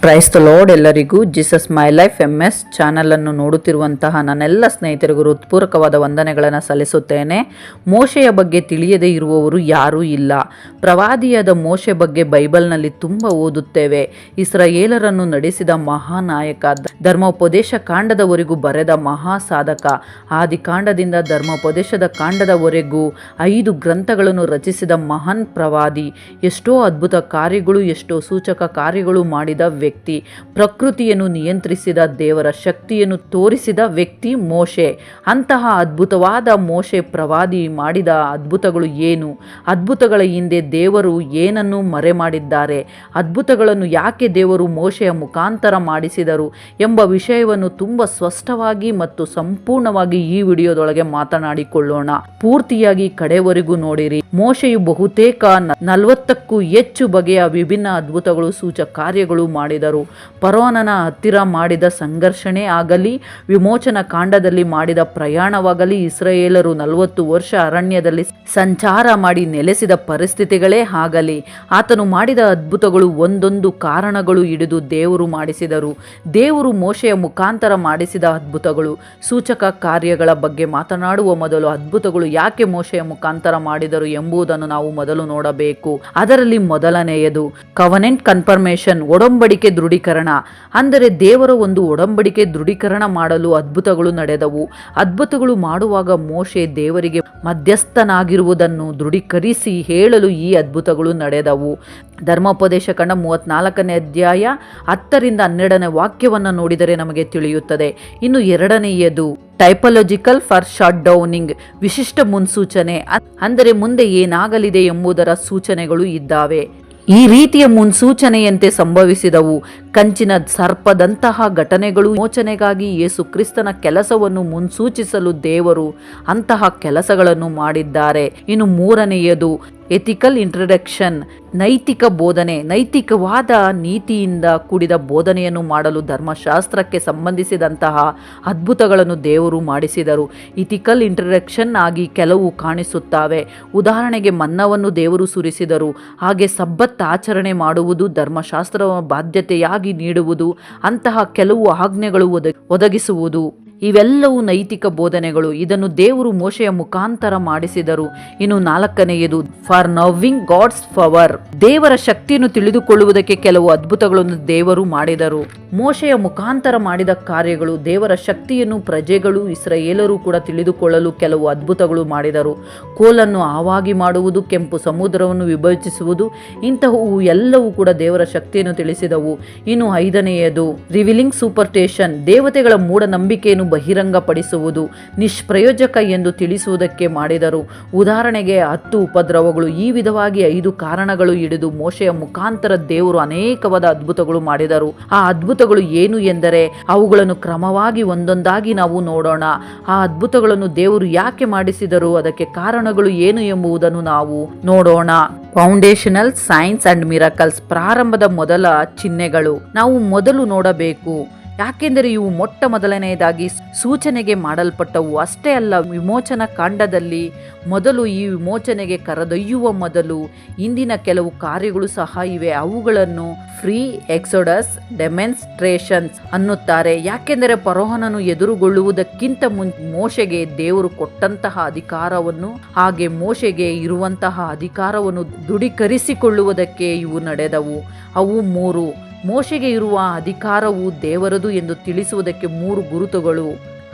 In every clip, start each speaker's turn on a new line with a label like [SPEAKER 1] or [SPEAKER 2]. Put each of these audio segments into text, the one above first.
[SPEAKER 1] Praise the lord. ಎಲ್ಲರಿಗೂ Jesus my life MS ಚಾನಲನ್ನು ನೋಡುತ್ತಿರುವಂತಹ ನನ್ನೆಲ್ಲ ಸ್ನೇಹಿತರಿಗೂ ಹೃತ್ಪೂರ್ವಕವಾದ ವಂದನೆಗಳನ್ನು ಸಲ್ಲಿಸುತ್ತೇನೆ. ಮೋಶೆಯ ಬಗ್ಗೆ ತಿಳಿಯದೇ ಇರುವವರು ಯಾರೂ ಇಲ್ಲ. ಪ್ರವಾದಿಯಾದ ಮೋಶೆ ಬಗ್ಗೆ ಬೈಬಲ್ನಲ್ಲಿ ತುಂಬ ಓದುತ್ತೇವೆ. ಇಸ್ರಾಯೇಲರನ್ನು ನಡೆಸಿದ ಮಹಾನಾಯಕ, ಧರ್ಮೋಪದೇಶ ಕಾಂಡದವರೆಗೂ ಬರೆದ ಮಹಾ ಸಾಧಕ, ಆದಿಕಾಂಡದಿಂದ ಧರ್ಮೋಪದೇಶದ ಕಾಂಡದವರೆಗೂ 5 ಗ್ರಂಥಗಳನ್ನು ರಚಿಸಿದ ಮಹಾನ್ ಪ್ರವಾದಿ, ಎಷ್ಟೋ ಅದ್ಭುತ ಕಾರ್ಯಗಳು, ಎಷ್ಟೋ ಸೂಚಕ ಕಾರ್ಯಗಳು ಮಾಡಿದ ವ್ಯಕ್ತಿ, ಪ್ರಕೃತಿಯನ್ನು ನಿಯಂತ್ರಿಸಿದ ದೇವರ ಶಕ್ತಿಯನ್ನು ತೋರಿಸಿದ ವ್ಯಕ್ತಿ ಮೋಶೆ. ಅಂತಹ ಅದ್ಭುತವಾದ ಮೋಶೆ ಪ್ರವಾದಿ ಮಾಡಿದ ಅದ್ಭುತಗಳು ಏನು? ಅದ್ಭುತಗಳ ಹಿಂದೆ ದೇವರು ಏನನ್ನು ಮರೆ ಮಾಡಿದ್ದಾರೆ? ಅದ್ಭುತಗಳನ್ನು ಯಾಕೆ ದೇವರು ಮೋಶೆಯ ಮುಖಾಂತರ ಮಾಡಿಸಿದರು ಎಂಬ ವಿಷಯವನ್ನು ತುಂಬ ಸ್ಪಷ್ಟವಾಗಿ ಮತ್ತು ಸಂಪೂರ್ಣವಾಗಿ ಈ ವಿಡಿಯೋದೊಳಗೆ ಮಾತನಾಡಿಕೊಳ್ಳೋಣ. ಪೂರ್ತಿಯಾಗಿ ಕಡೆವರೆಗೂ ನೋಡಿರಿ. ಮೋಶೆಯು ಬಹುತೇಕ 40ಕ್ಕೂ ಹೆಚ್ಚು ಬಗೆಯ ವಿಭಿನ್ನ ಅದ್ಭುತಗಳು, ಸೂಚಕ ಕಾರ್ಯಗಳು ಮಾಡಿದರು. ಫರೋಹನ ಹತ್ತಿರ ಮಾಡಿದ ಸಂಘರ್ಷಣೆ ಆಗಲಿ, ವಿಮೋಚನಾ ಕಾಂಡದಲ್ಲಿ ಮಾಡಿದ ಪ್ರಯಾಣವಾಗಲಿ, ಇಸ್ರಾಯೇಲರು 40 ವರ್ಷ ಅರಣ್ಯದಲ್ಲಿ ಸಂಚಾರ ಮಾಡಿ ನೆಲೆಸಿದ ಪರಿಸ್ಥಿತಿಗಳೇ ಆಗಲಿ, ಆತನು ಮಾಡಿದ ಅದ್ಭುತಗಳು ಒಂದೊಂದು ಕಾರಣಗಳು ಹಿಡಿದು ದೇವರು ಮಾಡಿಸಿದರು. ದೇವರು ಮೋಶೆಯ ಮುಖಾಂತರ ಮಾಡಿಸಿದ ಅದ್ಭುತಗಳು, ಸೂಚಕ ಕಾರ್ಯಗಳ ಬಗ್ಗೆ ಮಾತನಾಡುವ ಮೊದಲು ಅದ್ಭುತಗಳು ಯಾಕೆ ಮೋಶೆಯ ಮುಖಾಂತರ ಮಾಡಿದರು ಎಂಬುದನ್ನು ನಾವು ಮೊದಲು ನೋಡಬೇಕು. ಅದರಲ್ಲಿ ಮೊದಲನೆಯದು ಕವನೆಂಟ್ ಕನ್ಫರ್ಮೇಷನ್, ಒಡಂಬಡಿಕೆ ದೃಢೀಕರಣ. ಅಂದರೆ ದೇವರ ಒಂದು ಒಡಂಬಡಿಕೆ ದೃಢೀಕರಣ ಮಾಡಲು ಅದ್ಭುತಗಳು ನಡೆದವು. ಅದ್ಭುತಗಳು ಮಾಡುವಾಗ ಮೋಶೆ ದೇವರಿಗೆ ಮಧ್ಯಸ್ಥನಾಗಿರುವುದನ್ನು ದೃಢೀಕರಿಸಿ ಹೇಳಲು ಈ ಅದ್ಭುತಗಳು ನಡೆದವು. ಧರ್ಮೋಪದೇಶ ಕಂಡ 34ನೇ ಅಧ್ಯಾಯ 10-12 ವಾಕ್ಯವನ್ನು ನೋಡಿದರೆ ನಮಗೆ ತಿಳಿಯುತ್ತದೆ. ಇನ್ನು ಎರಡನೆಯದು ಟೈಪಾಲಜಿಕಲ್ ಫಾರ್ ಶಾಟ್ ಡೌನಿಂಗ್, ವಿಶಿಷ್ಟ ಮುನ್ಸೂಚನೆ. ಅಂದರೆ ಮುಂದೆ ಏನಾಗಲಿದೆ ಎಂಬುದರ ಸೂಚನೆಗಳು ಇದ್ದಾವೆ. ಈ ರೀತಿಯ ಮುನ್ಸೂಚನೆಯಂತೆ ಸಂಭವಿಸಿದವು. ಕಂಚಿನ ಸರ್ಪದಂತಹ ಘಟನೆಗಳು ವಿಮೋಚನೆಗಾಗಿ ಯೇಸು ಕ್ರಿಸ್ತನ ಕೆಲಸವನ್ನು ಮುನ್ಸೂಚಿಸಲು ದೇವರು ಅಂತಹ ಕೆಲಸಗಳನ್ನು ಮಾಡಿದ್ದಾರೆ. ಇನ್ನು ಮೂರನೆಯದು ಎಥಿಕಲ್ ಇಂಟ್ರಡಕ್ಷನ್, ನೈತಿಕ ಬೋಧನೆ. ನೈತಿಕವಾದ ನೀತಿಯಿಂದ ಕೂಡಿದ ಬೋಧನೆಯನ್ನು ಮಾಡಲು ಧರ್ಮಶಾಸ್ತ್ರಕ್ಕೆ ಸಂಬಂಧಿಸಿದಂತಹ ಅದ್ಭುತಗಳನ್ನು ದೇವರು ಮಾಡಿಸಿದರು. ಇಥಿಕಲ್ ಇಂಟ್ರಡಕ್ಷನ್ ಆಗಿ ಕೆಲವು ಕಾಣಿಸುತ್ತವೆ. ಉದಾಹರಣೆಗೆ ಮನ್ನವನ್ನು ದೇವರು ಸುರಿಸಿದರು. ಹಾಗೆ ಸಬ್ಬತ್ ಆಚರಣೆ ಮಾಡುವುದು, ಧರ್ಮಶಾಸ್ತ್ರ ಬಾಧ್ಯತೆಯಾಗಿ ನೀಡುವುದು, ಅಂತಹ ಕೆಲವು ಆಜ್ಞೆಗಳು ಒದಗಿಸುವುದು, ಇವೆಲ್ಲವೂ ನೈತಿಕ ಬೋಧನೆಗಳು. ಇದನ್ನು ದೇವರು ಮೋಶೆಯ ಮುಖಾಂತರ ಮಾಡಿಸಿದರು. ಇನ್ನು 4ನೆಯದು ಫಾರ್ ನವಿಂಗ್ ಗಾಡ್ಸ್ ಪವರ್, ದೇವರ ಶಕ್ತಿಯನ್ನು ತಿಳಿದುಕೊಳ್ಳುವುದಕ್ಕೆ ಕೆಲವು ಅದ್ಭುತಗಳನ್ನು ದೇವರು ಮಾಡಿದರು. ಮೋಶೆಯ ಮುಖಾಂತರ ಮಾಡಿದ ಕಾರ್ಯಗಳು, ದೇವರ ಶಕ್ತಿಯನ್ನು ಪ್ರಜೆಗಳು, ಇಸ್ರಾಯೇಲರು ಕೂಡ ತಿಳಿದುಕೊಳ್ಳಲು ಕೆಲವು ಅದ್ಭುತಗಳು ಮಾಡಿದರು. ಕೋಲನ್ನು ಹಾವಾಗಿ ಮಾಡುವುದು, ಕೆಂಪು ಸಮುದ್ರವನ್ನು ವಿಭಜಿಸುವುದು, ಇಂತಹವು ಎಲ್ಲವೂ ಕೂಡ ದೇವರ ಶಕ್ತಿಯನ್ನು ತಿಳಿಸಿದವು. ಇನ್ನು 5ನೆಯದು ರಿವೀಲಿಂಗ್ ಸೂಪರ್ಸ್ಟಿಷನ್, ದೇವತೆಗಳ ಮೂಢನಂಬಿಕೆಯನ್ನು ಬಹಿರಂಗಪಡಿಸುವುದು, ನಿಷ್ಪ್ರಯೋಜಕ ಎಂದು ತಿಳಿಸುವುದಕ್ಕೆ ಮಾಡಿದರು. ಉದಾಹರಣೆಗೆ 10 ಉಪದ್ರವಗಳು. ಈ ವಿಧವಾಗಿ 5 ಕಾರಣಗಳು ಹಿಡಿದು ಮೋಶೆಯ ಮುಖಾಂತರ ದೇವರು ಅನೇಕವಾದ ಅದ್ಭುತಗಳು ಮಾಡಿದರು. ಆ ಅದ್ಭುತಗಳು ಏನು ಎಂದರೆ ಅವುಗಳನ್ನು ಕ್ರಮವಾಗಿ ಒಂದೊಂದಾಗಿ ನಾವು ನೋಡೋಣ. ಆ ಅದ್ಭುತಗಳನ್ನು ದೇವರು ಯಾಕೆ ಮಾಡಿಸಿದರು, ಅದಕ್ಕೆ ಕಾರಣಗಳು ಏನು ಎಂಬುದನ್ನು ನಾವು ನೋಡೋಣ. ಫೌಂಡೇಶನಲ್ ಸೈನ್ಸ್ ಅಂಡ್ ಮಿರಾಕಲ್ಸ್, ಪ್ರಾರಂಭದ ಮೊದಲ ಚಿಹ್ನೆಗಳು ನಾವು ಮೊದಲು ನೋಡಬೇಕು. ಯಾಕೆಂದರೆ ಇವು ಮೊಟ್ಟ ಮೊದಲನೆಯದಾಗಿ ಸೂಚನೆಗೆ ಮಾಡಲ್ಪಟ್ಟವು. ಅಷ್ಟೇ ಅಲ್ಲ, ವಿಮೋಚನಾ ಕಾಂಡದಲ್ಲಿ ಮೊದಲು ಈ ವಿಮೋಚನೆಗೆ ಕರೆದೊಯ್ಯುವ ಮೊದಲು ಇಂದಿನ ಕೆಲವು ಕಾರ್ಯಗಳು ಸಹ ಇವೆ. ಅವುಗಳನ್ನು ಫ್ರೀ ಎಕ್ಸೋಡಸ್ ಡೆಮಾನ್ಸ್ಟ್ರೇಷನ್ಸ್ ಅನ್ನುತ್ತಾರೆ. ಯಾಕೆಂದರೆ ಫರೋಹನನ್ನು ಎದುರುಗೊಳ್ಳುವುದಕ್ಕಿಂತ ಮೋಶೆಗೆ ದೇವರು ಕೊಟ್ಟಂತಹ ಅಧಿಕಾರವನ್ನು, ಹಾಗೆ ಮೋಶೆಗೆ ಇರುವಂತಹ ಅಧಿಕಾರವನ್ನು ದೃಢೀಕರಿಸಿಕೊಳ್ಳುವುದಕ್ಕೆ ಇವು ನಡೆದವು. ಅವು 3. ಮೋಶೆಗೆ ಇರುವ ಅಧಿಕಾರವು ದೇವರದು ಎಂದು ತಿಳಿಸುವುದಕ್ಕೆ 3 ಗುರುತುಗಳು.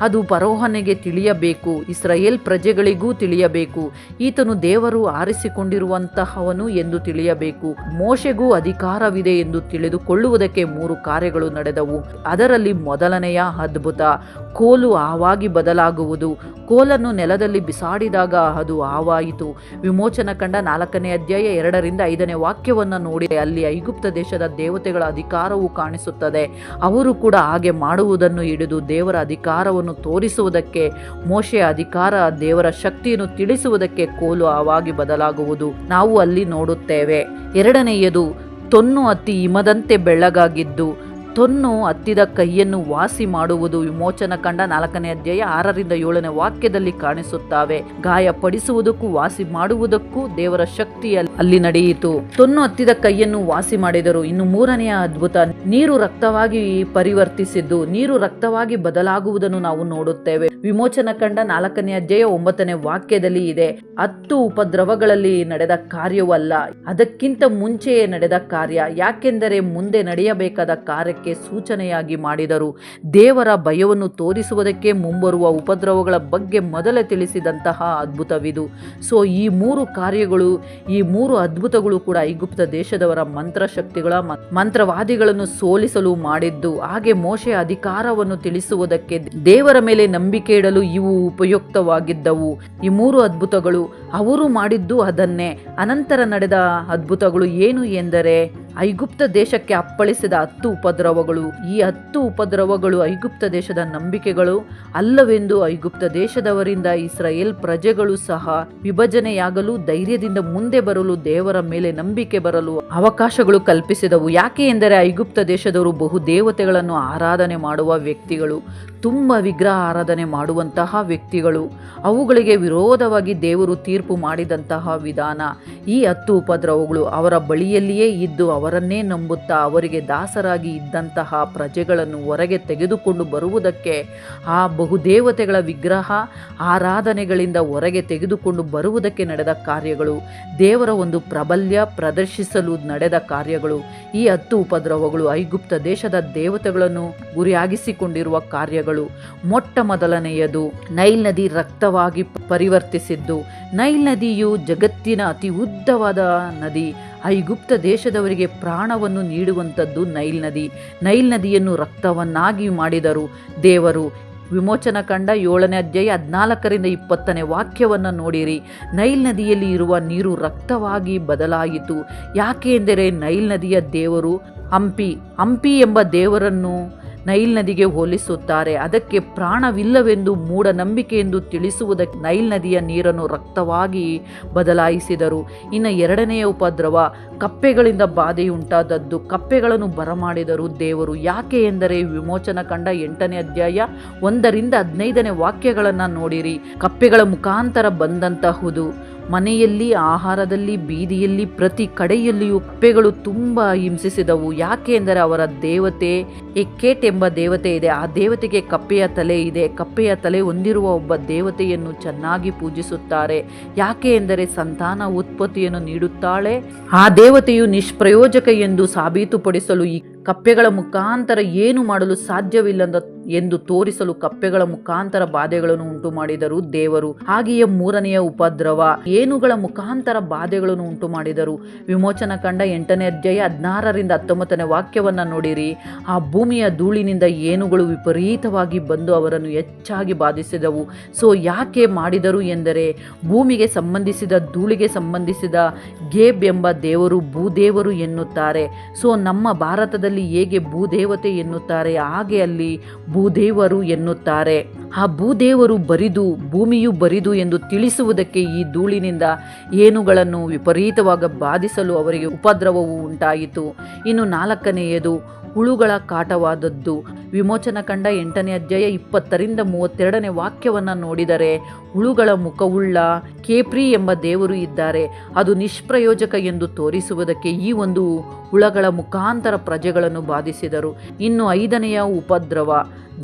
[SPEAKER 1] ಅದು ಫರೋಹನಿಗೆ ತಿಳಿಯಬೇಕು, ಇಸ್ರಾಯೇಲ್ ಪ್ರಜೆಗಳಿಗೂ ತಿಳಿಯಬೇಕು. ಈತನು ದೇವರು ಆರಿಸಿಕೊಂಡಿರುವಂತಹವನು ಎಂದು ತಿಳಿಯಬೇಕು. ಮೋಶೆಗೂ ಅಧಿಕಾರವಿದೆ ಎಂದು ತಿಳಿದುಕೊಳ್ಳುವುದಕ್ಕೆ 3 ಕಾರ್ಯಗಳು ನಡೆದವು. ಅದರಲ್ಲಿ ಮೊದಲನೆಯ ಅದ್ಭುತ ಕೋಲು ಹಾವಾಗಿ ಬದಲಾಗುವುದು. ಕೋಲನ್ನು ನೆಲದಲ್ಲಿ ಬಿಸಾಡಿದಾಗ ಅದು ಹಾವಾಯಿತು. ವಿಮೋಚನಾ ಕಂಡ 4ನೇ ಅಧ್ಯಾಯ 2-5 ವಾಕ್ಯವನ್ನು ನೋಡಿ ಅಲ್ಲಿ ಐಗುಪ್ತ ದೇಶದ ದೇವತೆಗಳ ಅಧಿಕಾರವು ಕಾಣಿಸುತ್ತದೆ. ಅವರು ಕೂಡ ಹಾಗೆ ಮಾಡುವುದನ್ನು ಹಿಡಿದು ದೇವರ ಅಧಿಕಾರವನ್ನು ತೋರಿಸುವುದಕ್ಕೆ, ಮೋಶೆಯ ಅಧಿಕಾರ, ದೇವರ ಶಕ್ತಿಯನ್ನು ತಿಳಿಸುವುದಕ್ಕೆ ಕೋಲು ಹಾವಾಗಿ ಬದಲಾಗುವುದು ನಾವು ಅಲ್ಲಿ ನೋಡುತ್ತೇವೆ. 2ನೆಯದು ತೊನ್ನು ಹತ್ತಿ ಹಿಮದಂತೆ ಬೆಳ್ಳಗಾಗಿದ್ದು, ತೊನ್ನು ಹತ್ತಿದ ಕೈಯನ್ನು ವಾಸಿ ಮಾಡುವುದು ವಿಮೋಚನ ಕಂಡ 4ನೇ ಅಧ್ಯಾಯ 6ರಿಂದ 7ನೇ ವಾಕ್ಯದಲ್ಲಿ ಕಾಣಿಸುತ್ತವೆ. ಗಾಯಪಡಿಸುವುದಕ್ಕೂ ವಾಸಿ ಮಾಡುವುದಕ್ಕೂ ದೇವರ ಶಕ್ತಿ ಅಲ್ಲಿ ನಡೆಯಿತು. ತೊನ್ನು ಹತ್ತಿದ ಕೈಯನ್ನು ವಾಸಿ ಮಾಡಿದರು. ಇನ್ನು 3ನೆಯ ಅದ್ಭುತ, ನೀರು ರಕ್ತವಾಗಿ ಪರಿವರ್ತಿಸಿದ್ದು, ನೀರು ರಕ್ತವಾಗಿ ಬದಲಾಗುವುದನ್ನು ನಾವು ನೋಡುತ್ತೇವೆ. ವಿಮೋಚನ ಕಂಡ 4ನೇ ಅಧ್ಯಾಯ 9ನೇ ವಾಕ್ಯದಲ್ಲಿ ಇದೆ. 10 ಉಪದ್ರವಗಳಲ್ಲಿ ನಡೆದ ಕಾರ್ಯವಲ್ಲ, ಅದಕ್ಕಿಂತ ಮುಂಚೆಯೇ ನಡೆದ ಕಾರ್ಯ. ಯಾಕೆಂದರೆ ಮುಂದೆ ನಡೆಯಬೇಕಾದ ಕಾರ್ಯಕ್ಕೆ ಸೂಚನೆಯಾಗಿ ಮಾಡಿದರು. ದೇವರ ಭಯವನ್ನು ತೋರಿಸುವುದಕ್ಕೆ ಮುಂಬರುವ ಉಪದ್ರವಗಳ ಬಗ್ಗೆ ಮೊದಲೇ ತಿಳಿಸಿದಂತಹ ಅದ್ಭುತವಿದು. ಸೊ ಈ 3 ಕಾರ್ಯಗಳು, ಈ 3 ಅದ್ಭುತಗಳು ಕೂಡ ಐಗುಪ್ತ ದೇಶದವರ ಮಂತ್ರಶಕ್ತಿಗಳ ಮಂತ್ರವಾದಿಗಳನ್ನು ಸೋಲಿಸಲು ಮಾಡಿದ್ದು. ಹಾಗೆ ಮೋಶೆಯ ಅಧಿಕಾರವನ್ನು ತಿಳಿಸುವುದಕ್ಕೆ, ದೇವರ ಮೇಲೆ ನಂಬಿಕೆ ಇಡಲು ಇವು ಉಪಯುಕ್ತವಾಗಿದ್ದವು. ಈ 3 ಅದ್ಭುತಗಳು ಅವರು ಮಾಡಿದ್ದು ಅದನ್ನೇ. ಅನಂತರ ನಡೆದ ಅದ್ಭುತಗಳು ಏನು ಎಂದರೆ, ಐಗುಪ್ತ ದೇಶಕ್ಕೆ ಅಪ್ಪಳಿಸಿದ 10 ಉಪದ್ರವಗಳು. ಈ 10 ಉಪದ್ರವಗಳು ಐಗುಪ್ತ ದೇಶದ ನಂಬಿಕೆಗಳು ಅಲ್ಲವೆಂದು ಐಗುಪ್ತ ದೇಶದವರಿಂದ ಇಸ್ರಾಯೇಲ್ ಪ್ರಜೆಗಳು ಸಹ ವಿಭಜನೆಯಾಗಲು, ಧೈರ್ಯದಿಂದ ಮುಂದೆ ಬರಲು, ದೇವರ ಮೇಲೆ ನಂಬಿಕೆ ಬರಲು ಅವಕಾಶಗಳು ಕಲ್ಪಿಸಿದವು. ಯಾಕೆ ಎಂದರೆ ಐಗುಪ್ತ ದೇಶದವರು ಬಹು ದೇವತೆಗಳನ್ನು ಆರಾಧನೆ ಮಾಡುವ ವ್ಯಕ್ತಿಗಳು, ತುಂಬ ವಿಗ್ರಹ ಆರಾಧನೆ ಮಾಡುವಂತಹ ವ್ಯಕ್ತಿಗಳು. ಅವುಗಳಿಗೆ ವಿರೋಧವಾಗಿ ದೇವರು ತೀರ್ಪು ಮಾಡಿದಂತಹ ವಿಧಾನ. ಈ 10 ಉಪದ್ರವಗಳು ಅವರ ಬಳಿಯಲ್ಲಿಯೇ ಇದ್ದು ಅವರನ್ನೇ ನಂಬುತ್ತಾ ಅವರಿಗೆ ದಾಸರಾಗಿ ಇದ್ದಂತಹ ಪ್ರಜೆಗಳನ್ನು ಹೊರಗೆ ತೆಗೆದುಕೊಂಡು ಬರುವುದಕ್ಕೆ, ಆ ಬಹುದೇವತೆಗಳ ವಿಗ್ರಹ ಆರಾಧನೆಗಳಿಂದ ಹೊರಗೆ ತೆಗೆದುಕೊಂಡು ಬರುವುದಕ್ಕೆ ನಡೆದ ಕಾರ್ಯಗಳು, ದೇವರ ಒಂದು ಪ್ರಾಬಲ್ಯ ಪ್ರದರ್ಶಿಸಲು ನಡೆದ ಕಾರ್ಯಗಳು. ಈ 10 ಉಪದ್ರವಗಳು ಐಗುಪ್ತ ದೇಶದ ದೇವತೆಗಳನ್ನು ಗುರಿಯಾಗಿಸಿಕೊಂಡಿರುವ ಕಾರ್ಯಗಳು. ಮೊಟ್ಟ ಮೊದಲನೆಯದು, ನೈಲ್ ನದಿ ರಕ್ತವಾಗಿ ಪರಿವರ್ತಿಸಿದ್ದು. ನೈಲ್ ನದಿಯು ಜಗತ್ತಿನ ಅತಿ ಉದ್ದವಾದ ನದಿ. ಐಗುಪ್ತ ದೇಶದವರಿಗೆ ಪ್ರಾಣವನ್ನು ನೀಡುವಂಥದ್ದು ನೈಲ್ ನದಿ. ನೈಲ್ ನದಿಯನ್ನು ರಕ್ತವನ್ನಾಗಿ ಮಾಡಿದರು ದೇವರು. ವಿಮೋಚನ ಕಂಡ 7ನೇ ಅಧ್ಯಾಯ 14ರಿಂದ 20ನೇ ವಾಕ್ಯವನ್ನು ನೋಡಿರಿ. ನೈಲ್ ನದಿಯಲ್ಲಿ ಇರುವ ನೀರು ರಕ್ತವಾಗಿ ಬದಲಾಯಿತು. ಯಾಕೆ ಎಂದರೆ ನೈಲ್ ನದಿಯ ದೇವರು ಹಂಪಿ ಎಂಬ ದೇವರನ್ನು ನೈಲ್ ನದಿಗೆ ಹೋಲಿಸುತ್ತಾರೆ. ಅದಕ್ಕೆ ಪ್ರಾಣವಿಲ್ಲವೆಂದು ಮೂಢನಂಬಿಕೆ ಎಂದು ತಿಳಿಸುವುದಕ್ಕೆ ನೈಲ್ ನದಿಯ ನೀರನ್ನು ರಕ್ತವಾಗಿ ಬದಲಾಯಿಸಿದರು. ಇನ್ನು 2ನೆಯ ಉಪದ್ರವ, ಕಪ್ಪೆಗಳಿಂದ ಬಾಧೆಯುಂಟಾದದ್ದು. ಕಪ್ಪೆಗಳನ್ನು ಬರಮಾಡಿದರು ದೇವರು. ಯಾಕೆ ಎಂದರೆ ವಿಮೋಚನ ಕಂಡ 8ನೇ ಅಧ್ಯಾಯ 1ರಿಂದ 15ನೇ ವಾಕ್ಯಗಳನ್ನು ನೋಡಿರಿ. ಕಪ್ಪೆಗಳ ಮುಖಾಂತರ ಬಂದಂತಹುದು. ಮನೆಯಲ್ಲಿ, ಆಹಾರದಲ್ಲಿ, ಬೀದಿಯಲ್ಲಿ, ಪ್ರತಿ ಕಡೆಯಲ್ಲಿಯೂ ಕಪ್ಪೆಗಳು ತುಂಬ ಹಿಂಸಿಸಿದವು. ಯಾಕೆ ಎಂದರೆ ಅವರ ದೇವತೆ ಎಕ್ಕೇಟ್ ಎಂಬ ದೇವತೆ ಇದೆ. ಆ ದೇವತೆಗೆ ಕಪ್ಪೆಯ ತಲೆ ಇದೆ. ಕಪ್ಪೆಯ ತಲೆ ಹೊಂದಿರುವ ಒಬ್ಬ ದೇವತೆಯನ್ನು ಚೆನ್ನಾಗಿ ಪೂಜಿಸುತ್ತಾರೆ. ಯಾಕೆ ಎಂದರೆ ಸಂತಾನ ಉತ್ಪತ್ತಿಯನ್ನು ನೀಡುತ್ತಾಳೆ. ಆ ದೇವತೆಯು ನಿಷ್ಪ್ರಯೋಜಕ ಎಂದು ಸಾಬೀತುಪಡಿಸಲು ಈ ಕಪ್ಪೆಗಳ ಮುಖಾಂತರ ಏನು ಮಾಡಲು ಸಾಧ್ಯವಿಲ್ಲ ಎಂದು ತೋರಿಸಲು ಕಪ್ಪೆಗಳ ಮುಖಾಂತರ ಬಾಧೆಗಳನ್ನು ಉಂಟು ಮಾಡಿದರು ದೇವರು. ಹಾಗೆಯೇ 3ನೆಯ ಉಪದ್ರವ, ಏನುಗಳ ಮುಖಾಂತರ ಬಾಧೆಗಳನ್ನು ಉಂಟು ಮಾಡಿದರು. ವಿಮೋಚನ ಕಂಡ 8ನೇ ಅಧ್ಯಾಯ 16ರಿಂದ 19ನೇ ವಾಕ್ಯವನ್ನು ನೋಡಿರಿ. ಆ ಭೂಮಿಯ ಧೂಳಿನಿಂದ ಏನುಗಳು ವಿಪರೀತವಾಗಿ ಬಂದು ಅವರನ್ನು ಹೆಚ್ಚಾಗಿ ಬಾಧಿಸಿದವು. ಸೊ ಯಾಕೆ ಮಾಡಿದರು ಎಂದರೆ, ಭೂಮಿಗೆ ಸಂಬಂಧಿಸಿದ, ಧೂಳಿಗೆ ಸಂಬಂಧಿಸಿದ ಗೇಬ್ ಎಂಬ ದೇವರು ಭೂದೇವರು ಎನ್ನುತ್ತಾರೆ. ಸೊ ನಮ್ಮ ಭಾರತದಲ್ಲಿ ಹೇಗೆ ಭೂದೇವತೆ ಎನ್ನುತ್ತಾರೆ, ಹಾಗೆ ಅಲ್ಲಿ ಭೂದೇವರು ಎನ್ನುತ್ತಾರೆ. ಆ ಭೂದೇವರು ಬರಿದು, ಭೂಮಿಯು ಬರಿದು ಎಂದು ತಿಳಿಸುವುದಕ್ಕೆ ಈ ಧೂಳಿನಿಂದ ಏನುಗಳನ್ನು ವಿಪರೀತವಾಗಿ ಬಾಧಿಸಲು ಅವರಿಗೆ ಉಪದ್ರವವು ಉಂಟಾಯಿತು. ಇನ್ನು 4ನೆಯದು, ಹುಳುಗಳ ಕಾಟವಾದದ್ದು. ವಿಮೋಚನ ಕಂಡ 8ನೇ ಅಧ್ಯಾಯ 20ರಿಂದ 32ನೇ ವಾಕ್ಯವನ್ನು ನೋಡಿದರೆ, ಹುಳುಗಳ ಮುಖವುಳ್ಳ ಕೇಪ್ರಿ ಎಂಬ ದೇವರು ಇದ್ದಾರೆ. ಅದು ನಿಷ್ಪ್ರಯೋಜಕ ಎಂದು ತೋರಿಸುವುದಕ್ಕೆ ಈ ಒಂದು ಹುಳಗಳ ಮುಖಾಂತರ ಪ್ರಜೆಗಳನ್ನು ಬಾಧಿಸಿದರು. ಇನ್ನು 5ನೆಯ ಉಪದ್ರವ,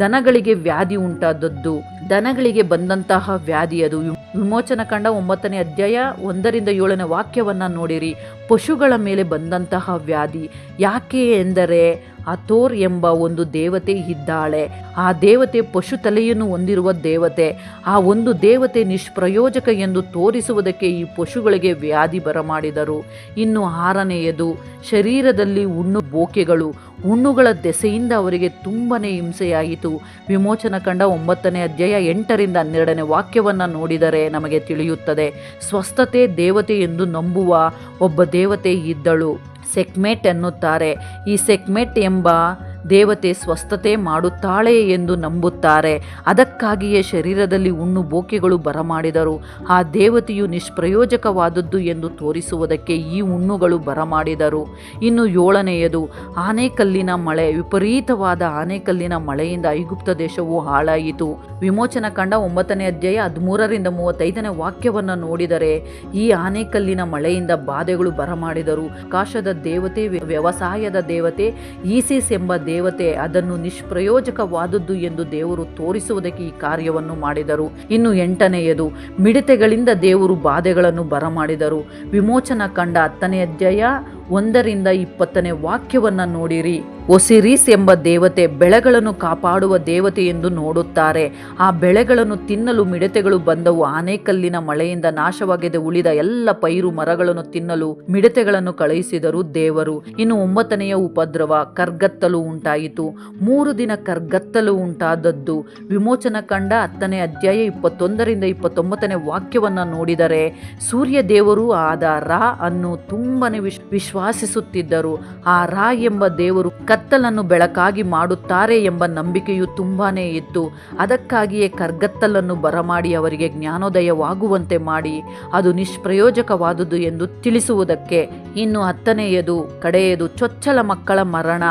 [SPEAKER 1] ದನಗಳಿಗೆ ವ್ಯಾಧಿ ಉಂಟಾದದ್ದು. ದನಗಳಿಗೆ ಬಂದಂತಹ ವ್ಯಾಧಿ ಅದು. ವಿಮೋಚನ ಕಂಡ 9ನೇ ಅಧ್ಯಾಯ 1ರಿಂದ 7ನೇ ವಾಕ್ಯವನ್ನು ನೋಡಿರಿ. ಪಶುಗಳ ಮೇಲೆ ಬಂದಂತಹ ವ್ಯಾಧಿ. ಯಾಕೆ ಎಂದರೆ ಅಥೋರ್ ಎಂಬ ಒಂದು ದೇವತೆ ಇದ್ದಾಳೆ. ಆ ದೇವತೆ ಪಶು ತಲೆಯನ್ನು ಹೊಂದಿರುವ ದೇವತೆ. ಆ ಒಂದು ದೇವತೆ ನಿಷ್ಪ್ರಯೋಜಕ ಎಂದು ತೋರಿಸುವುದಕ್ಕೆ ಈ ಪಶುಗಳಿಗೆ ವ್ಯಾಧಿ ಬರಮಾಡಿದರು. ಇನ್ನು 6ನೆಯದು, ಶರೀರದಲ್ಲಿ ಹುಣ್ಣು ಬೋಕೆಗಳು. ಹುಣ್ಣುಗಳ ದೆಸೆಯಿಂದ ಅವರಿಗೆ ತುಂಬನೇ ಹಿಂಸೆಯಾಯಿತು. ವಿಮೋಚನ ಕಂಡ 9ನೇ ಅಧ್ಯಾಯ 8ರಿಂದ 12ನೇ ವಾಕ್ಯವನ್ನು ನೋಡಿದರೆ ನಮಗೆ ತಿಳಿಯುತ್ತದೆ. ಸ್ವಸ್ಥತೆ ದೇವತೆ ಎಂದು ನಂಬುವ ಒಬ್ಬ ದೇವತೆ ಇದ್ದಳು. ಸೆಕ್ಮೆಟ್ ಎನ್ನುತ್ತಾರೆ. ಈ ಸೆಕ್ಮೆಟ್ ಎಂಬ ದೇವತೆ ಸ್ವಸ್ಥತೆ ಮಾಡುತ್ತಾಳೆ ಎಂದು ನಂಬುತ್ತಾರೆ. ಅದಕ್ಕಾಗಿಯೇ ಶರೀರದಲ್ಲಿ ಹುಣ್ಣು ಬೋಕೆಗಳು ಬರಮಾಡಿದರು. ಆ ದೇವತೆಯು ನಿಷ್ಪ್ರಯೋಜಕವಾದದ್ದು ಎಂದು ತೋರಿಸುವುದಕ್ಕೆ ಈ ಹುಣ್ಣುಗಳು ಬರಮಾಡಿದರು. ಇನ್ನು 7ನೇಯದು ಆನೆಕಲ್ಲಿನ ಮಳೆ. ವಿಪರೀತವಾದ ಆನೆಕಲ್ಲಿನ ಮಳೆಯಿಂದ ಐಗುಪ್ತ ದೇಶವು ಹಾಳಾಯಿತು. ವಿಮೋಚನ ಕಂಡ 9ನೇ ಅಧ್ಯಾಯ 13ರಿಂದ 35ನೇ ವಾಕ್ಯವನ್ನು ನೋಡಿದರೆ ಈ ಆನೆಕಲ್ಲಿನ ಮಳೆಯಿಂದ ಬಾಧೆಗಳು ಬರಮಾಡಿದರು. ಆಕಾಶದ ದೇವತೆ, ವ್ಯವಸಾಯದ ದೇವತೆ ಈಸಿಸ್ ಎಂಬ ದೇವತೆ ಅದನ್ನು ನಿಷ್ಪ್ರಯೋಜಕವಾದದ್ದು ಎಂದು ದೇವರು ತೋರಿಸುವುದಕ್ಕೆ ಈ ಕಾರ್ಯವನ್ನು ಮಾಡಿದರು. ಇನ್ನು 8ನೇಯದು ಮಿಡತೆಗಳಿಂದ ದೇವರು ಬಾಧೆಗಳನ್ನು ಬರಮಾಡಿದರು. ವಿಮೋಚನ ಕಂಡ 10ನೇ ಅಧ್ಯಾಯ 1ರಿಂದ 20ನೇ ವಾಕ್ಯವನ್ನು ನೋಡಿರಿ. ಒಸಿರಿಸ್ ಎಂಬ ದೇವತೆ ಬೆಳೆಗಳನ್ನು ಕಾಪಾಡುವ ದೇವತೆ ಎಂದು ನೋಡುತ್ತಾರೆ. ಆ ಬೆಳೆಗಳನ್ನು ತಿನ್ನಲು ಮಿಡತೆಗಳು ಬಂದವು. ಆನೆಕಲ್ಲಿನ ಮಳೆಯಿಂದ ನಾಶವಾಗದೆ ಉಳಿದ ಎಲ್ಲ ಪೈರು ಮರಗಳನ್ನು ತಿನ್ನಲು ಮಿಡತೆಗಳನ್ನು ಕಳುಹಿಸಿದರು ದೇವರು. ಇನ್ನು 9ನೇಯ ಉಪದ್ರವ, ಕರ್ಗತ್ತಲು ಉಂಟಾಯಿತು. 3 ದಿನ ಕರ್ಗತ್ತಲು ಉಂಟಾದದ್ದು. ವಿಮೋಚನ ಕಂಡ 10ನೇ ಅಧ್ಯಾಯ 21ರಿಂದ 29ನೇ ವಾಕ್ಯವನ್ನು ನೋಡಿದರೆ ಸೂರ್ಯ ದೇವರು ಆದ ರಾ ಅನ್ನು ತುಂಬನೇ ವಿಶ್ವಾಸಿಸುತ್ತಿದ್ದರು. ಆ ರಾ ಎಂಬ ದೇವರು ಕತ್ತಲನ್ನು ಬೆಳಕಾಗಿ ಮಾಡುತ್ತಾರೆ ಎಂಬ ನಂಬಿಕೆಯು ತುಂಬಾನೇ ಇತ್ತು. ಅದಕ್ಕಾಗಿಯೇ ಕರ್ಗತ್ತಲನ್ನು ಬರಮಾಡಿ ಅವರಿಗೆ ಜ್ಞಾನೋದಯವಾಗುವಂತೆ ಮಾಡಿ ಅದು ನಿಷ್ಪ್ರಯೋಜಕವಾದುದು ಎಂದು ತಿಳಿಸುವುದಕ್ಕೆ. ಇನ್ನು 10ನೇಯದು ಕಡೆಯದು ಚೊಚ್ಚಲ ಮಕ್ಕಳ ಮರಣ.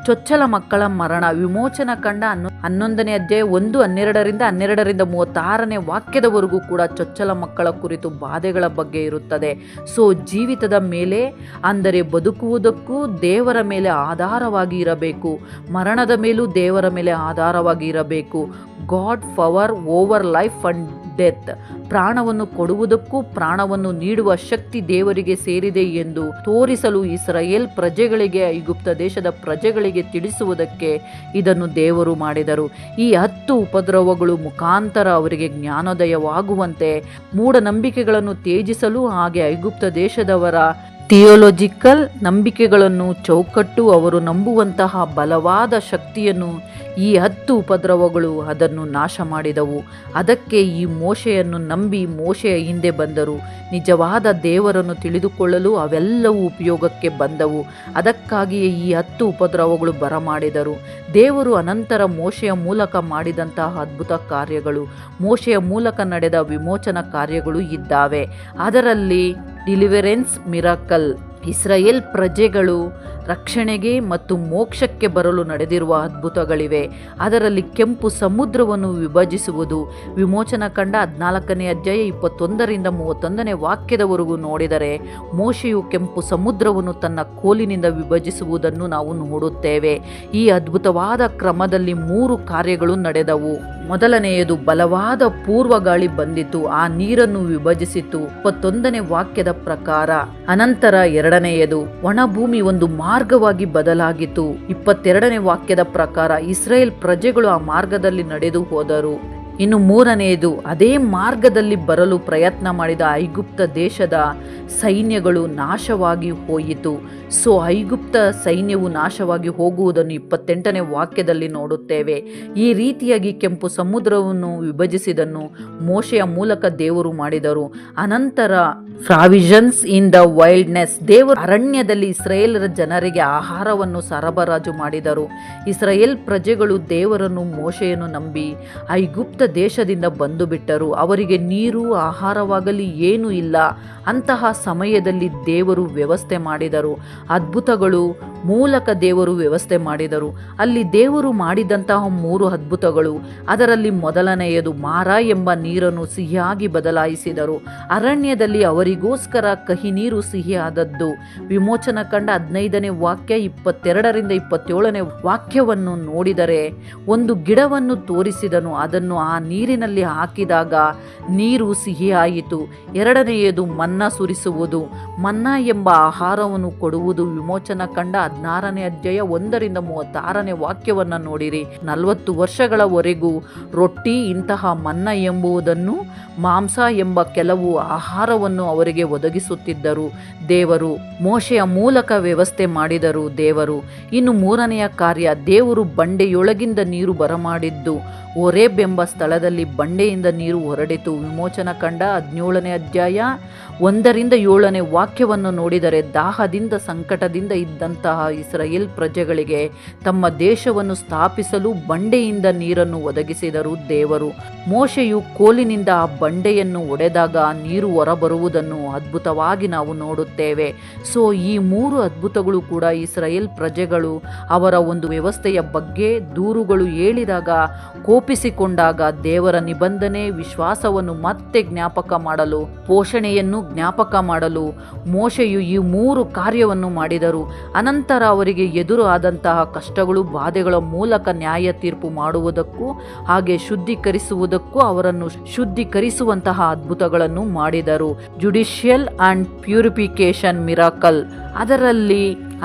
[SPEAKER 1] ಚೊಚ್ಚಲ ಮಕ್ಕಳ ಮರಣ. ವಿಮೋಚನ ಕಂಡ 11ನೇ ಅಧ್ಯಾಯ 1:12ರಿಂದ 12ರಿಂದ 36ನೇ ವಾಕ್ಯದವರೆಗೂ ಕೂಡ ಚೊಚ್ಚಲ ಮಕ್ಕಳ ಕುರಿತು ಬಾಧೆಗಳ ಬಗ್ಗೆ ಇರುತ್ತದೆ. ಸೊ ಜೀವಿತದ ಮೇಲೆ ಅಂದರೆ ಬದುಕುವುದಕ್ಕೂ ದೇವರ ಮೇಲೆ ಆಧಾರವಾಗಿ ಇರಬೇಕು, ಮರಣದ ಮೇಲೂ ದೇವರ ಮೇಲೆ ಆಧಾರವಾಗಿ ಇರಬೇಕು. God power over life and death. ಪ್ರಾಣವನ್ನು ಕೊಡುವುದಕ್ಕೂ ಪ್ರಾಣವನ್ನು ನೀಡುವ ಶಕ್ತಿ ದೇವರಿಗೆ ಸೇರಿದೆ ಎಂದು ತೋರಿಸಲು ಇಸ್ರಾಯೇಲ್ ಪ್ರಜೆಗಳಿಗೆ, ಐಗುಪ್ತ ದೇಶದ ಪ್ರಜೆಗಳಿಗೆ ತಿಳಿಸುವುದಕ್ಕೆ ಇದನ್ನು ದೇವರು ಮಾಡಿದರು. ಈ 10 ಉಪದ್ರವಗಳು ಮುಖಾಂತರ ಅವರಿಗೆ ಜ್ಞಾನೋದಯವಾಗುವಂತೆ, ಮೂಢನಂಬಿಕೆಗಳನ್ನು ತ್ಯಜಿಸಲು, ಹಾಗೆ ಐಗುಪ್ತ ದೇಶದವರ ಥಿಯೋಲಜಿಕಲ್ ನಂಬಿಕೆಗಳನ್ನು ಚೌಕಟ್ಟು ಅವರು ನಂಬುವಂತಹ ಬಲವಾದ ಶಕ್ತಿಯನ್ನು ಈ 10 ಉಪದ್ರವಗಳು ಅದನ್ನು ನಾಶ ಮಾಡಿದವು. ಅದಕ್ಕೆ ಈ ಮೋಶೆಯನ್ನು ನಂಬಿ ಮೋಶೆಯ ಹಿಂದೆ ಬಂದರು. ನಿಜವಾದ ದೇವರನ್ನು ತಿಳಿದುಕೊಳ್ಳಲು ಅವೆಲ್ಲವೂ ಉಪಯೋಗಕ್ಕೆ ಬಂದವು. ಅದಕ್ಕಾಗಿಯೇ ಈ 10 ಉಪದ್ರವಗಳು ಬರಮಾಡಿದರು. ದೇವರು ಅನಂತರ ಮೋಶೆಯ ಮೂಲಕ ಮಾಡಿದಂತಹ ಅದ್ಭುತ ಕಾರ್ಯಗಳು, ಮೋಶೆಯ ಮೂಲಕ ನಡೆದ ವಿಮೋಚನ ಕಾರ್ಯಗಳು ಇದ್ದಾವೆ. ಅದರಲ್ಲಿ ಡಿಲಿವರೆನ್ಸ್ ಮಿರಾಕಲ್, ಇಸ್ರಾಯೇಲ್ ಪ್ರಜೆಗಳು ರಕ್ಷಣೆಗೆ ಮತ್ತು ಮೋಕ್ಷಕ್ಕೆ ಬರಲು ನಡೆದಿರುವ ಅದ್ಭುತಗಳಿವೆ. ಅದರಲ್ಲಿ ಕೆಂಪು ಸಮುದ್ರವನ್ನು ವಿಭಜಿಸುವುದು. ವಿಮೋಚನ ಕಂಡ 14ನೇ ಅಧ್ಯಾಯ 21ರಿಂದ 31ನೇ ವಾಕ್ಯದವರೆಗೂ ನೋಡಿದರೆ ಮೋಶೆಯು ಕೆಂಪು ಸಮುದ್ರವನ್ನು ತನ್ನ ಕೋಲಿನಿಂದ ವಿಭಜಿಸುವುದನ್ನು ನಾವು ನೋಡುತ್ತೇವೆ. ಈ ಅದ್ಭುತವಾದ ಕ್ರಮದಲ್ಲಿ 3 ಕಾರ್ಯಗಳು ನಡೆದವು. ಮೊದಲನೆಯದು ಬಲವಾದ ಪೂರ್ವ ಗಾಳಿ ಬಂದಿತು, ಆ ನೀರನ್ನು ವಿಭಜಿಸಿತು 21ನೇ ವಾಕ್ಯದ ಪ್ರಕಾರ. ಅನಂತರ 2ನೇಯದು ಒಣಭೂಮಿ ಒಂದು ಮಾರ್ಗವಾಗಿ ಬದಲಾಗಿತು 22ನೇ ವಾಕ್ಯದ ಪ್ರಕಾರ. ಇಸ್ರಾಯೇಲ್ ಪ್ರಜೆಗಳು ಆ ಮಾರ್ಗದಲ್ಲಿ ನಡೆದು ಹೋದರು. ಇನ್ನು 3ನೇಯದು ಅದೇ ಮಾರ್ಗದಲ್ಲಿ ಬರಲು ಪ್ರಯತ್ನ ಮಾಡಿದ ಐಗುಪ್ತ ದೇಶದ ಸೈನ್ಯಗಳು ನಾಶವಾಗಿ ಹೋಯಿತು. ಸೊ ಐಗುಪ್ತ ಸೈನ್ಯವು ನಾಶವಾಗಿ ಹೋಗುವುದನ್ನು 28ನೇ ವಾಕ್ಯದಲ್ಲಿ ನೋಡುತ್ತೇವೆ. ಈ ರೀತಿಯಾಗಿ ಕೆಂಪು ಸಮುದ್ರವನ್ನು ವಿಭಜಿಸಿದನ್ನು ಮೋಶೆಯ ಮೂಲಕ ದೇವರು ಮಾಡಿದರು. ಅನಂತರ ಪ್ರಾವಿಷನ್ಸ್ ಇನ್ ದ ವೈಲ್ಡ್ನೆಸ್, ದೇವರು ಅರಣ್ಯದಲ್ಲಿ ಇಸ್ರಾಯೇಲರ ಜನರಿಗೆ ಆಹಾರವನ್ನು ಸರಬರಾಜು ಮಾಡಿದರು. ಇಸ್ರಾಯೇಲ್ ಪ್ರಜೆಗಳು ದೇವರನ್ನು ಮೋಶೆಯನ್ನು ನಂಬಿ ಐಗುಪ್ತ ದೇಶದಿಂದ ಬಂದು ಬಿಟ್ಟರು. ಅವರಿಗೆ ನೀರು ಆಹಾರವಾಗಲಿ ಏನೂ ಇಲ್ಲ. ಅಂತಹ ಸಮಯದಲ್ಲಿ ದೇವರು ವ್ಯವಸ್ಥೆ ಮಾಡಿದರು. ಅದ್ಭುತಗಳು ಮೂಲಕ ದೇವರು ವ್ಯವಸ್ಥೆ ಮಾಡಿದರು. ಅಲ್ಲಿ ದೇವರು ಮಾಡಿದಂತಹ 3 ಅದ್ಭುತಗಳು. ಅದರಲ್ಲಿ ಮೊದಲನೆಯದು ಮಾರ ಎಂಬ ನೀರನ್ನು ಸಿಹಿಯಾಗಿ ಬದಲಾಯಿಸಿದರು. ಅರಣ್ಯದಲ್ಲಿ ಅವರಿಗೋಸ್ಕರ ಕಹಿ ನೀರು ಸಿಹಿಯಾದದ್ದು. ವಿಮೋಚನ ಕಂಡ 15ನೇ ವಾಕ್ಯ 22ರಿಂದ 27ನೇ ವಾಕ್ಯವನ್ನು ನೋಡಿದರೆ ಒಂದು ಗಿಡವನ್ನು ತೋರಿಸಿದನು. ಅದನ್ನು ಆ ನೀರಿನಲ್ಲಿ ಹಾಕಿದಾಗ ನೀರು ಸಿಹಿಯಾಯಿತು. 2ನೇಯದು ಮನ್ನಾ ಸುರಿಸುವುದು, ಮನ್ನಾ ಎಂಬ ಆಹಾರವನ್ನು ಕೊಡುವುದು. ವಿಮೋಚನ ಕಂಡ 16ನೇ ಅಧ್ಯಾಯ 1ರಿಂದ 36ನೇ ವಾಕ್ಯವನ್ನು ನೋಡಿರಿ. 40 ವರ್ಷಗಳವರೆಗೂ ರೊಟ್ಟಿ, ಇಂತಹ ಮನ್ನಾ ಎಂಬುದನ್ನು, ಮಾಂಸ ಎಂಬ ಕೆಲವು ಆಹಾರವನ್ನು ಅವರಿಗೆ ಒದಗಿಸುತ್ತಿದ್ದರು ದೇವರು. ಮೋಶೆಯ ಮೂಲಕ ವ್ಯವಸ್ಥೆ ಮಾಡಿದರು ದೇವರು. ಇನ್ನು 3ನೆಯ ಕಾರ್ಯ, ದೇವರು ಬಂಡೆಯೊಳಗಿಂದ ನೀರು ಬರಮಾಡಿದ್ದು. ಓರೇಬ್ ಎಂಬ ಸ್ಥಳ ಸ್ಥಳದಲ್ಲಿ ಬಂಡೆಯಿಂದ ನೀರು ಹೊರಡಿತು. ವಿಮೋಚನ ಕಂಡ 17ನೇ ಅಧ್ಯಾಯ 1-7 ವಾಕ್ಯವನ್ನು ನೋಡಿದರೆ, ದಾಹದಿಂದ ಸಂಕಟದಿಂದ ಇದ್ದಂತಹ ಇಸ್ರಾಯೇಲ್ ಪ್ರಜೆಗಳಿಗೆ ತಮ್ಮ ದೇಶವನ್ನು ಸ್ಥಾಪಿಸಲು ಬಂಡೆಯಿಂದ ನೀರನ್ನು ಒದಗಿಸಿದರು ದೇವರು. ಮೋಶೆಯು ಕೋಲಿನಿಂದ ಆ ಬಂಡೆಯನ್ನು ಒಡೆದಾಗ ನೀರು ಹೊರಬರುವುದನ್ನು ಅದ್ಭುತವಾಗಿ ನಾವು ನೋಡುತ್ತೇವೆ. ಸೊ ಈ 3 ಅದ್ಭುತಗಳು ಕೂಡ ಇಸ್ರಾಯೇಲ್ ಪ್ರಜೆಗಳು ಅವರ ಒಂದು ವ್ಯವಸ್ಥೆಯ ಬಗ್ಗೆ ದೂರುಗಳು ಹೇಳಿದಾಗ, ಕೋಪಿಸಿಕೊಂಡಾಗ ದೇವರ ನಿಬಂಧನೆ ವಿಶ್ವಾಸವನ್ನು ಮತ್ತೆ ಜ್ಞಾಪಕ ಮಾಡಲು, ಪೋಷಣೆಯನ್ನು ಜ್ಞಾಪಕ ಮಾಡಲು ಮೋಶೆಯು ಈ 3 ಕಾರ್ಯವನ್ನು ಮಾಡಿದರು. ಅನಂತರ ಅವರಿಗೆ ಎದುರು ಆದಂತಹ ಕಷ್ಟಗಳು, ಬಾಧೆಗಳ ಮೂಲಕ ನ್ಯಾಯ ತೀರ್ಪು ಮಾಡುವುದಕ್ಕೂ ಹಾಗೆ ಶುದ್ಧೀಕರಿಸುವುದಕ್ಕೂ ಅವರನ್ನು ಶುದ್ಧೀಕರಿಸುವಂತಹ ಅದ್ಭುತಗಳನ್ನು ಮಾಡಿದರು. Judicial and purification miracle.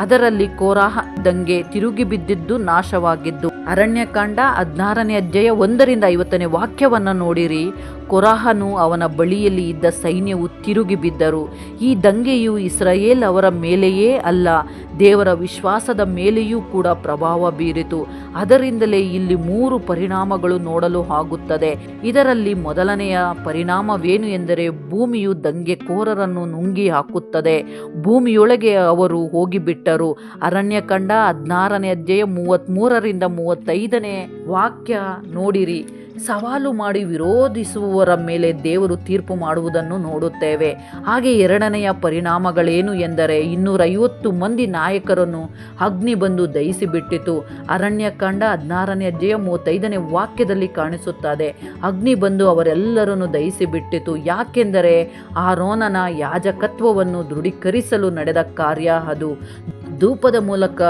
[SPEAKER 1] ಅದರಲ್ಲಿ ಕೋರಾಹ ದಂಗೆ ತಿರುಗಿ ಬಿದ್ದಿದ್ದು ನಾಶವಾಗಿದ್ದು. ಅರಣ್ಯಕಾಂಡ 16ನೇ ಅಧ್ಯಾಯ 1-50 ವಾಕ್ಯವನ್ನು ನೋಡಿರಿ. ಕೊರಾಹನು ಅವನ ಬಳಿಯಲ್ಲಿ ಇದ್ದ ಸೈನ್ಯವು ತಿರುಗಿ ಬಿದ್ದರು. ಈ ದಂಗೆಯು ಇಸ್ರಾಯೇಲ್ ಅವರ ಮೇಲೆಯೇ ಅಲ್ಲ, ದೇವರ ವಿಶ್ವಾಸದ ಮೇಲೆಯೂ ಕೂಡ ಪ್ರಭಾವ ಬೀರಿತು. ಅದರಿಂದಲೇ ಇಲ್ಲಿ 3 ಪರಿಣಾಮಗಳು ನೋಡಲು ಆಗುತ್ತದೆ. ಇದರಲ್ಲಿ ಮೊದಲನೆಯ ಪರಿಣಾಮವೇನು ಎಂದರೆ, ಭೂಮಿಯು ದಂಗೆಕೋರರನ್ನು ನುಂಗಿ ಹಾಕುತ್ತದೆ. ಭೂಮಿಯೊಳಗೆ ಅವರು ಹೋಗಿಬಿಟ್ಟರು. ಅರಣ್ಯಕಾಂಡ 16ನೇ ಅಧ್ಯಾಯ 33-35 ವಾಕ್ಯ ನೋಡಿರಿ. ಸವಾಲು ಮಾಡಿ ವಿರೋಧಿಸುವವರ ಮೇಲೆ ದೇವರು ತೀರ್ಪು ಮಾಡುವುದನ್ನು ನೋಡುತ್ತೇವೆ. ಹಾಗೆ ಎರಡನೆಯ ಪರಿಣಾಮಗಳೇನು ಎಂದರೆ, 250 ಮಂದಿ ನಾಯಕರನ್ನು ಅಗ್ನಿ ಬಂದು ದಹಿಸಿಬಿಟ್ಟಿತು. ಅರಣ್ಯಕಾಂಡ 16ನೇ ಅಧ್ಯಾಯ 35 ವಾಕ್ಯದಲ್ಲಿ ಕಾಣಿಸುತ್ತದೆ. ಅಗ್ನಿ ಬಂದು ಅವರೆಲ್ಲರನ್ನು ದಹಿಸಿಬಿಟ್ಟಿತು. ಯಾಕೆಂದರೆ ಆರೋನನ ಯಾಜಕತ್ವವನ್ನು ದೃಢೀಕರಿಸಲು ನಡೆದ ಕಾರ್ಯ ಅದು. ಧೂಪದ ಮೂಲಕ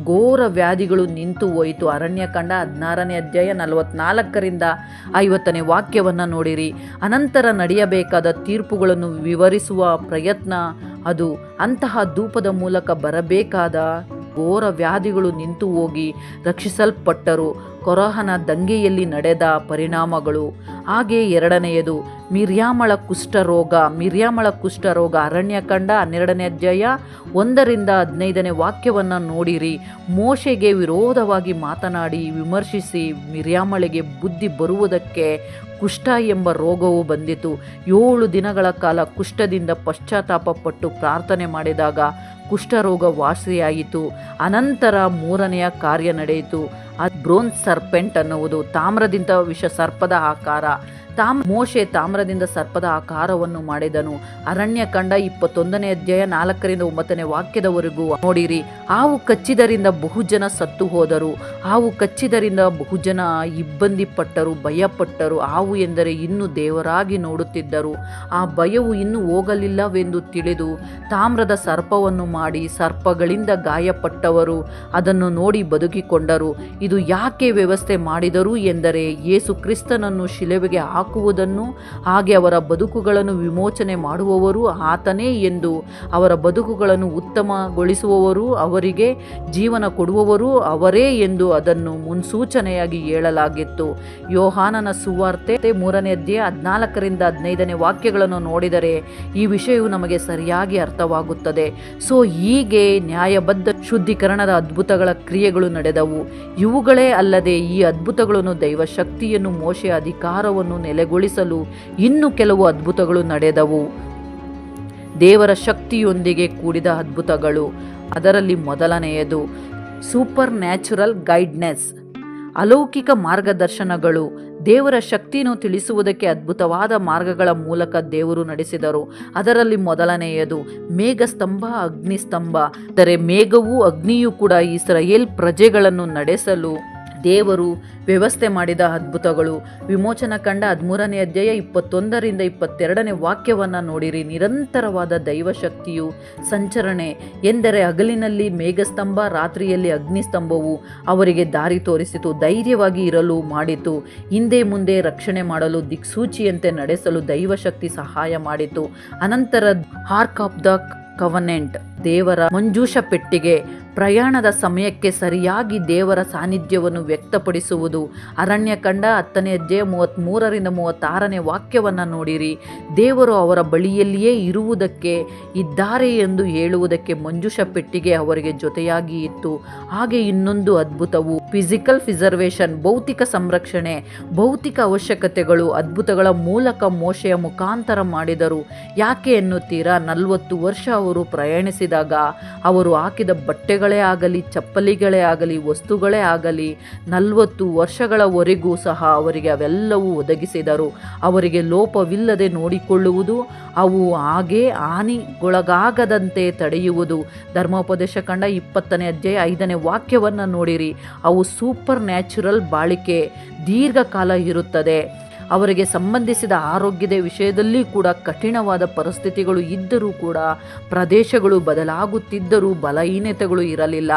[SPEAKER 1] ಘೋರ ವ್ಯಾಧಿಗಳು ನಿಂತು ಹೋಯಿತು. ಅರಣ್ಯಕಾಂಡ 16ನೇ ಅಧ್ಯಾಯ 44-50 ವಾಕ್ಯವನ್ನು ನೋಡಿರಿ. ಅನಂತರ ನಡೆಯಬೇಕಾದ ತೀರ್ಪುಗಳನ್ನು ವಿವರಿಸುವ ಪ್ರಯತ್ನ ಅದು. ಅಂತಹ ಧೂಪದ ಮೂಲಕ ಬರಬೇಕಾದ ಘೋರ ವ್ಯಾಧಿಗಳು ನಿಂತು ಹೋಗಿ ರಕ್ಷಿಸಲ್ಪಟ್ಟರು. ಕೊರಹನ ದಂಗೆಯಲ್ಲಿ ನಡೆದ ಪರಿಣಾಮಗಳು. ಹಾಗೆ ಎರಡನೆಯದು ಮಿರ್ಯಾಮಳ ಕುಷ್ಠರೋಗ. ಅರಣ್ಯಕಾಂಡ 12ನೇ ಅಧ್ಯಾಯ 1-15 ವಾಕ್ಯವನ್ನು ನೋಡಿರಿ. ಮೋಶೆಗೆ ವಿರೋಧವಾಗಿ ಮಾತನಾಡಿ ವಿಮರ್ಶಿಸಿ ಮಿರ್ಯಾಮಳಿಗೆ ಬುದ್ಧಿ ಬರುವುದಕ್ಕೆ ಕುಷ್ಠ ಎಂಬ ರೋಗವು ಬಂದಿತು. 7 ದಿನಗಳ ಕಾಲ ಕುಷ್ಠದಿಂದ ಪಶ್ಚಾತ್ತಾಪಪಟ್ಟು ಪ್ರಾರ್ಥನೆ ಮಾಡಿದಾಗ ಕುಷ್ಠರೋಗ ವಾಸಿಯಾಯಿತು. ಅನಂತರ 3ನೆಯ ಕಾರ್ಯ ನಡೆಯಿತು. ಬ್ರೋನ್ಸ್ ಸರ್ಪೆಂಟ್ ಅನ್ನುವುದು ತಾಮ್ರದಿಂದ ವಿಷ ಸರ್ಪದ ಆಕಾರ. ಮೋಶೆ ತಾಮ್ರದಿಂದ ಸರ್ಪದ ಆಕಾರವನ್ನು ಮಾಡಿದನು. ಅರಣ್ಯಕಾಂಡ 21ನೇ ಅಧ್ಯಾಯ 4-9 ವಾಕ್ಯದವರೆಗೂ ನೋಡಿರಿ. ಹಾವು ಕಚ್ಚಿದರಿಂದ ಬಹುಜನ ಸತ್ತು ಹೋದರು. ಹಾವು ಕಚ್ಚಿದರಿಂದ ಬಹುಜನ ಇಬ್ಬಂದಿ ಪಟ್ಟರು, ಭಯಪಟ್ಟರು. ಹಾವು ಎಂದರೆ ಇನ್ನೂ ದೇವರಾಗಿ ನೋಡುತ್ತಿದ್ದರು. ಆ ಭಯವು ಇನ್ನೂ ಹೋಗಲಿಲ್ಲವೆಂದು ತಿಳಿದು ತಾಮ್ರದ ಸರ್ಪವನ್ನು ಮಾಡಿ ಸರ್ಪಗಳಿಂದ ಗಾಯಪಟ್ಟವರು ಅದನ್ನು ನೋಡಿ ಬದುಕಿಕೊಂಡರು. ಇದು ಯಾಕೆ ವ್ಯವಸ್ಥೆ ಮಾಡಿದರು ಎಂದರೆ, ಯೇಸು ಕ್ರಿಸ್ತನನ್ನು ಶಿಲುಬೆಗೆ ಹಾಕುವುದನ್ನು, ಹಾಗೆ ಅವರ ಬದುಕುಗಳನ್ನು ವಿಮೋಚನೆ ಮಾಡುವವರು ಆತನೇ ಎಂದು, ಅವರ ಬದುಕುಗಳನ್ನು ಉತ್ತಮಗೊಳಿಸುವವರು, ಅವರಿಗೆ ಜೀವನ ಕೊಡುವವರು ಅವರೇ ಎಂದು ಅದನ್ನು ಮುನ್ಸೂಚನೆಯಾಗಿ ಹೇಳಲಾಗಿತ್ತು. ಯೋಹಾನನ ಸುವಾರ್ತೆ 3ನೇ ಅಧ್ಯಾಯ 14-15 ವಾಕ್ಯಗಳನ್ನು ನೋಡಿದರೆ ಈ ವಿಷಯವು ನಮಗೆ ಸರಿಯಾಗಿ ಅರ್ಥವಾಗುತ್ತದೆ. ಸೊ ಹೀಗೆ ನ್ಯಾಯಬದ್ಧ ಶುದ್ಧೀಕರಣದ ಅದ್ಭುತಗಳ ಕ್ರಿಯೆಗಳು ನಡೆದವು. ಇವುಗಳೇ ಅಲ್ಲದೆ ಈ ಅದ್ಭುತಗಳನ್ನು ದೈವ ಶಕ್ತಿಯನ್ನು, ಮೋಶೆಯ ಅಧಿಕಾರವನ್ನು ನೆಲೆಗೊಳಿಸಲು ಇನ್ನೂ ಕೆಲವು ಅದ್ಭುತಗಳು ನಡೆದವು. ದೇವರ ಶಕ್ತಿಯೊಂದಿಗೆ ಕೂಡಿದ ಅದ್ಭುತಗಳು. ಅದರಲ್ಲಿ ಮೊದಲನೆಯದು ಸೂಪರ್ ನ್ಯಾಚುರಲ್ ಗೈಡ್ನೆಸ್, ಅಲೌಕಿಕ ಮಾರ್ಗದರ್ಶನಗಳು. ದೇವರ ಶಕ್ತಿಯನ್ನು ತಿಳಿಸುವುದಕ್ಕೆ ಅದ್ಭುತವಾದ ಮಾರ್ಗಗಳ ಮೂಲಕ ದೇವರು ನಡೆಸಿದರು. ಅದರಲ್ಲಿ ಮೊದಲನೆಯದು ಮೇಘಸ್ತಂಭ, ಅಗ್ನಿಸ್ತಂಭ. ಅಂದರೆ ಮೇಘವೂ ಅಗ್ನಿಯೂ ಕೂಡ ಇಸ್ರಾಯೇಲ್ ಪ್ರಜೆಗಳನ್ನು ನಡೆಸಲು ದೇವರು ವ್ಯವಸ್ಥೆ ಮಾಡಿದ ಅದ್ಭುತಗಳು. ವಿಮೋಚನ ಕಂಡ 13ನೇ ಅಧ್ಯಾಯ 21-22 ವಾಕ್ಯವನ್ನು ನೋಡಿರಿ. ನಿರಂತರವಾದ ದೈವ ಶಕ್ತಿಯು ಸಂಚರಣೆ ಎಂದರೆ, ಹಗಲಿನಲ್ಲಿ ಮೇಘಸ್ತಂಭ, ರಾತ್ರಿಯಲ್ಲಿ ಅಗ್ನಿಸ್ತಂಭವು ಅವರಿಗೆ ದಾರಿ ತೋರಿಸಿತು, ಧೈರ್ಯವಾಗಿ ಇರಲು ಮಾಡಿತು, ಹಿಂದೆ ಮುಂದೆ ರಕ್ಷಣೆ ಮಾಡಲು ದಿಕ್ಸೂಚಿಯಂತೆ ನಡೆಸಲು ದೈವಶಕ್ತಿ ಸಹಾಯ ಮಾಡಿತು. ಅನಂತರ ಆರ್ಕ್ ಆಫ್ ದ ಕವನೆಂಟ್, ದೇವರ ಮಂಜೂಷ ಪೆಟ್ಟಿಗೆ, ಪ್ರಯಾಣದ ಸಮಯಕ್ಕೆ ಸರಿಯಾಗಿ ದೇವರ ಸಾನ್ನಿಧ್ಯವನ್ನು ವ್ಯಕ್ತಪಡಿಸುವುದು. ಅರಣ್ಯಕಾಂಡ 10ನೇ ಅಧ್ಯಾಯ 33ರಿಂದ 36ನೇ ವಾಕ್ಯವನ್ನು ನೋಡಿರಿ. ದೇವರು ಅವರ ಬಳಿಯಲ್ಲಿಯೇ ಇರುವುದಕ್ಕೆ ಇದ್ದಾರೆ ಎಂದು ಹೇಳುವುದಕ್ಕೆ ಮಂಜೂಷ ಪೆಟ್ಟಿಗೆ ಅವರಿಗೆ ಜೊತೆಯಾಗಿ ಇತ್ತು. ಹಾಗೆ ಇನ್ನೊಂದು ಅದ್ಭುತವು ಫಿಸಿಕಲ್ ಪ್ರಿಸರ್ವೇಷನ್, ಭೌತಿಕ ಸಂರಕ್ಷಣೆ, ಭೌತಿಕ ಅವಶ್ಯಕತೆಗಳು ಅದ್ಭುತಗಳ ಮೂಲಕ ಮೋಶೆಯ ಮುಖಾಂತರ ಮಾಡಿದರು. ಯಾಕೆ ಎನ್ನುತ್ತೀರಾ? 40 ವರ್ಷ ಅವರು ಪ್ರಯಾಣಿಸಿದಾಗ ಅವರು ಹಾಕಿದ ಬಟ್ಟೆಗಳೇ ಆಗಲಿ, ಚಪ್ಪಲಿಗಳೇ ಆಗಲಿ, ವಸ್ತುಗಳೇ ಆಗಲಿ 40 ವರ್ಷಗಳವರೆಗೂ ಸಹ ಅವರಿಗೆ ಅವೆಲ್ಲವೂ ಒದಗಿಸಿದರು. ಅವರಿಗೆ ಲೋಪವಿಲ್ಲದೆ ನೋಡಿಕೊಳ್ಳುವುದು, ಅವು ಹಾಗೆ ಹಾನಿಗೊಳಗಾಗದಂತೆ ತಡೆಯುವುದು. ಧರ್ಮೋಪದೇಶ ಕಾಂಡ 20ನೇ ಅಧ್ಯಾಯ 5ನೇ ವಾಕ್ಯವನ್ನು ನೋಡಿರಿ. ಅವು ಸೂಪರ್ ನ್ಯಾಚುರಲ್ ಬಾಳಿಕೆ ದೀರ್ಘಕಾಲ ಇರುತ್ತದೆ. ಅವರಿಗೆ ಸಂಬಂಧಿಸಿದ ಆರೋಗ್ಯದ ವಿಷಯದಲ್ಲಿ ಕೂಡ ಕಠಿಣವಾದ ಪರಿಸ್ಥಿತಿಗಳು ಇದ್ದರೂ ಕೂಡ, ಪ್ರದೇಶಗಳು ಬದಲಾಗುತ್ತಿದ್ದರೂ ಬಲಹೀನತೆಗಳು ಇರಲಿಲ್ಲ,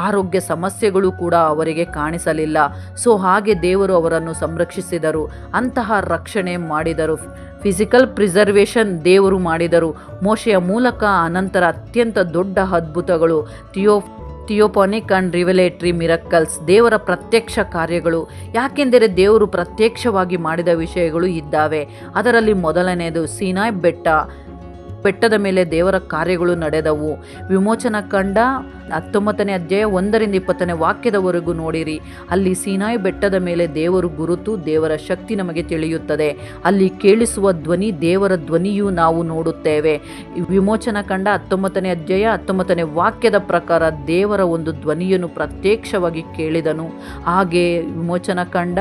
[SPEAKER 1] ಆರೋಗ್ಯ ಸಮಸ್ಯೆಗಳು ಕೂಡ ಅವರಿಗೆ ಕಾಣಿಸಲಿಲ್ಲ. ಸೊ ಹಾಗೆ ದೇವರು ಅವರನ್ನು ಸಂರಕ್ಷಿಸಿದರು, ಅಂತಹ ರಕ್ಷಣೆ ಮಾಡಿದರು. ಫಿಸಿಕಲ್ ಪ್ರಿಸರ್ವೇಷನ್ ದೇವರು ಮಾಡಿದರು ಮೋಶೆಯ ಮೂಲಕ. ಅನಂತರ ಅತ್ಯಂತ ದೊಡ್ಡ ಅದ್ಭುತಗಳು, ಥಿಯೋಫಾನಿಕ್ ಆ್ಯಂಡ್ ರಿವೆಲೇಟರಿ ಮಿರಕಲ್ಸ್, ದೇವರ ಪ್ರತ್ಯಕ್ಷ ಕಾರ್ಯಗಳು. ಯಾಕೆಂದರೆ ದೇವರು ಪ್ರತ್ಯಕ್ಷವಾಗಿ ಮಾಡಿದ ವಿಷಯಗಳು ಇದ್ದಾವೆ. ಅದರಲ್ಲಿ ಮೊದಲನೆಯದು ಸೀನಾಯ್ ಬೆಟ್ಟದ ಮೇಲೆ ದೇವರ ಕಾರ್ಯಗಳು ನಡೆದವು. ವಿಮೋಚನಾ ಕಾಂಡ 19ನೇ ಅಧ್ಯಾಯ 1ರಿಂದ 20ನೇ ವಾಕ್ಯದವರೆಗೂ ನೋಡಿರಿ. ಅಲ್ಲಿ ಸೀನಾಯಿ ಬೆಟ್ಟದ ಮೇಲೆ ದೇವರು ಗುರುತು, ದೇವರ ಶಕ್ತಿ ನಮಗೆ ತಿಳಿಯುತ್ತದೆ. ಅಲ್ಲಿ ಕೇಳಿಸುವ ಧ್ವನಿ ದೇವರ ಧ್ವನಿಯು ನಾವು ನೋಡುತ್ತೇವೆ. ವಿಮೋಚನಾ ಕಾಂಡ 19ನೇ ಅಧ್ಯಾಯ 19ನೇ ವಾಕ್ಯದ ಪ್ರಕಾರ ದೇವರ ಒಂದು ಧ್ವನಿಯನ್ನು ಪ್ರತ್ಯಕ್ಷವಾಗಿ ಕೇಳಿದನು. ಹಾಗೆ ವಿಮೋಚನಾ ಕಾಂಡ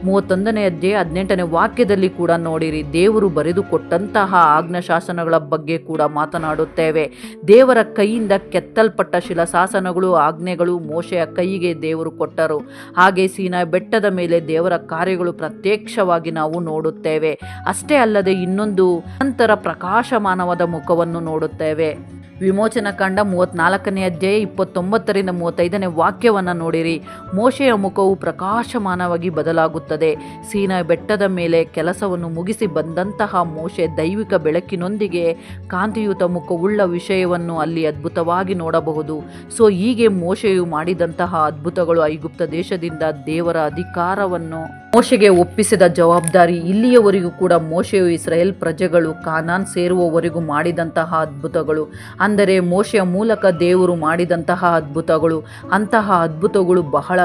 [SPEAKER 1] 31ನೇ ಅಧ್ಯಾಯ 18ನೇ ವಾಕ್ಯದಲ್ಲಿ ಕೂಡ ನೋಡಿರಿ. ದೇವರು ಬರೆದು ಕೊಟ್ಟಂತಹ ಆಜ್ಞಾಶಾಸನಗಳ ಬಗ್ಗೆ ಕೂಡ ಮಾತನಾಡುತ್ತೇವೆ. ದೇವರ ಕೈಯಿಂದ ಕೆತ್ತಲ್ಪಟ್ಟ ಶಿಲಾಶಾಸನಗಳು, ಆಜ್ಞೆಗಳು ಮೋಶೆಯ ಕೈಗೆ ದೇವರು ಕೊಟ್ಟರು. ಹಾಗೆ ಸೀನಾಯಿ ಬೆಟ್ಟದ ಮೇಲೆ ದೇವರ ಕಾರ್ಯಗಳು ಪ್ರತ್ಯಕ್ಷವಾಗಿ ನಾವು ನೋಡುತ್ತೇವೆ. ಅಷ್ಟೇ ಅಲ್ಲದೆ ಇನ್ನೊಂದು ನಂತರ ಪ್ರಕಾಶಮಾನವಾದ ಮುಖವನ್ನು ನೋಡುತ್ತೇವೆ. ವಿಮೋಚನಾ ಕಾಂಡ 34ನೇ ಅಧ್ಯಾಯ 29ರಿಂದ 35ನೇ ವಾಕ್ಯವನ್ನು ನೋಡಿರಿ. ಮೋಶೆಯ ಮುಖವು ಪ್ರಕಾಶಮಾನವಾಗಿ ಬದಲಾಗುತ್ತದೆ. ಸೀನಾಯಿ ಬೆಟ್ಟದ ಮೇಲೆ ಕೆಲಸವನ್ನು ಮುಗಿಸಿ ಬಂದಂತಹ ಮೋಶೆ ದೈವಿಕ ಬೆಳಕಿನೊಂದಿಗೆ ಕಾಂತಿಯುತ ಮುಖವುಳ್ಳ ವಿಷಯವನ್ನು ಅಲ್ಲಿ ಅದ್ಭುತವಾಗಿ ನೋಡಬಹುದು. ಸೊ ಹೀಗೆ ಮೋಶೆಯು ಮಾಡಿದಂತಹ ಅದ್ಭುತಗಳು ಐಗುಪ್ತ ದೇಶದಿಂದ ದೇವರ ಅಧಿಕಾರವನ್ನು ಮೋಶೆಗೆ ಒಪ್ಪಿಸಿದ ಜವಾಬ್ದಾರಿ. ಇಲ್ಲಿಯವರೆಗೂ ಕೂಡ ಮೋಶೆಯು ಇಸ್ರಾಯೇಲ್ ಪ್ರಜೆಗಳು ಕಾನಾನ್ ಸೇರುವವರೆಗೂ ಮಾಡಿದಂತಹ ಅದ್ಭುತಗಳು, ಅಂದರೆ ಮೋಶೆಯ ಮೂಲಕ ದೇವರು ಮಾಡಿದಂತಹ ಅದ್ಭುತಗಳು, ಅಂತಹ ಅದ್ಭುತಗಳು ಬಹಳ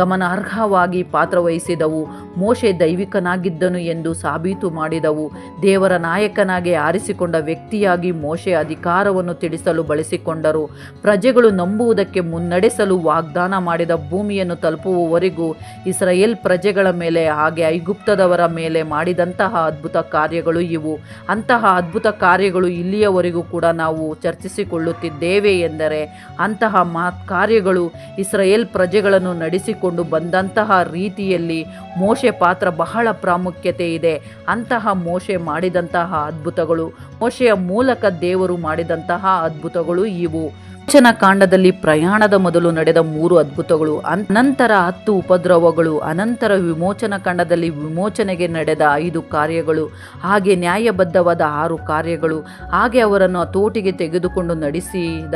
[SPEAKER 1] ಗಮನಾರ್ಹವಾಗಿ ಪಾತ್ರವಹಿಸಿದವು. ಮೋಶೆ ದೈವಿಕನಾಗಿದ್ದನು ಎಂದು ಸಾಬೀತು ಮಾಡಿದವು. ದೇವರ ನಾಯಕನಾಗಿ ಆರಿಸಿಕೊಂಡ ವ್ಯಕ್ತಿಯಾಗಿ ಮೋಶೆ ಅಧಿಕಾರವನ್ನು ತಿಳಿಸಲು ಬಳಸಿಕೊಂಡರು. ಪ್ರಜೆಗಳು ನಂಬುವುದಕ್ಕೆ ಮುನ್ನಡೆಸಲು ವಾಗ್ದಾನ ಮಾಡಿದ ಭೂಮಿಯನ್ನು ತಲುಪುವವರೆಗೂ ಇಸ್ರಾಯೇಲ್ ಪ್ರಜೆಗಳ ಮೇಲೆ ಹಾಗೆ ಐಗುಪ್ತದವರ ಮೇಲೆ ಮಾಡಿದಂತಹ ಅದ್ಭುತ ಕಾರ್ಯಗಳು ಇವು. ಅಂತಹ ಅದ್ಭುತ ಕಾರ್ಯಗಳು ಇಲ್ಲಿಯವರೆಗೂ ಕೂಡ ನಾವು ಚರ್ಚಿಸಿಕೊಳ್ಳುತ್ತಿದ್ದೇವೆ. ಎಂದರೆ ಅಂತಹ ಕಾರ್ಯಗಳು ಇಸ್ರಾಯೇಲ್ ಪ್ರಜೆಗಳನ್ನು ನಡೆಸಿಕೊಂಡು ಬಂದಂತಹ ರೀತಿಯಲ್ಲಿ ಮೋಶೆ ಪಾತ್ರ ಬಹಳ ಪ್ರಾಮುಖ್ಯತೆ ಇದೆ. ಅಂತಹ ಮೋಶೆ ಮಾಡಿದಂತಹ ಅದ್ಭುತಗಳು, ಮೋಶೆಯ ಮೂಲಕ ದೇವರು ಮಾಡಿದಂತಹ ಅದ್ಭುತಗಳು ಇವು. ವಿಮೋಚನಾ ಕಾಂಡದಲ್ಲಿ ಪ್ರಯಾಣದ ಮೊದಲು ನಡೆದ 3 ಅದ್ಭುತಗಳು, ಅನಂತರ 10 ಉಪದ್ರವಗಳು, ಅನಂತರ ವಿಮೋಚನಾ ಕಾಂಡದಲ್ಲಿ ವಿಮೋಚನೆಗೆ ನಡೆದ 5 ಕಾರ್ಯಗಳು, ಹಾಗೆ ನ್ಯಾಯಬದ್ಧವಾದ 6 ಕಾರ್ಯಗಳು, ಹಾಗೆ ಅವರನ್ನು ಹತೋಟಿಗೆ ತೆಗೆದುಕೊಂಡು ನಡೆಸಿದ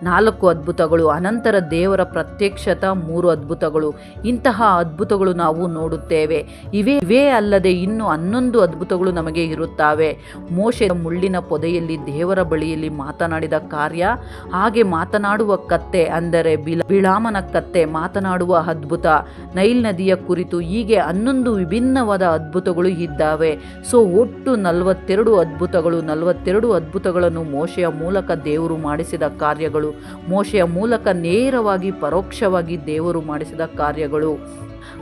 [SPEAKER 1] 4 ಅದ್ಭುತಗಳು, ಅನಂತರ ದೇವರ ಪ್ರತ್ಯಕ್ಷತಾ 3 ಅದ್ಭುತಗಳು. ಇಂತಹ ಅದ್ಭುತಗಳು ನಾವು ನೋಡುತ್ತೇವೆ. ಇವೇ ಅಲ್ಲದೆ ಇನ್ನು 11 ಅದ್ಭುತಗಳು ನಮಗೆ ಇರುತ್ತವೆ. ಮೋಶೆ ಮುಳ್ಳಿನ ಪೊದೆಯಲ್ಲಿ ದೇವರ ಬಳಿಯಲ್ಲಿ ಮಾತನಾಡಿದ ಕಾರ್ಯ, ಹಾಗೆ ಮಾತನಾಡುವ ಕತ್ತೆ ಅಂದರೆ ಬಿಳಾಮನ ಕತ್ತೆ ಮಾತನಾಡುವ ಅದ್ಭುತ, ನೈಲ್ ನದಿಯ ಕುರಿತು, ಹೀಗೆ 11 ವಿಭಿನ್ನವಾದ ಅದ್ಭುತಗಳು ಇದ್ದಾವೆ. ಸೊ ಒಟ್ಟು 42 ಅದ್ಭುತಗಳು. 42 ಅದ್ಭುತಗಳನ್ನು ಮೋಶೆಯ ಮೂಲಕ ದೇವರು ಮಾಡಿಸಿದ ಕಾರ್ಯಗಳು, ಮೋಶೆಯ ಮೂಲಕ ನೇರವಾಗಿ ಪರೋಕ್ಷವಾಗಿ ದೇವರು ಮಾಡಿಸಿದ ಕಾರ್ಯಗಳು.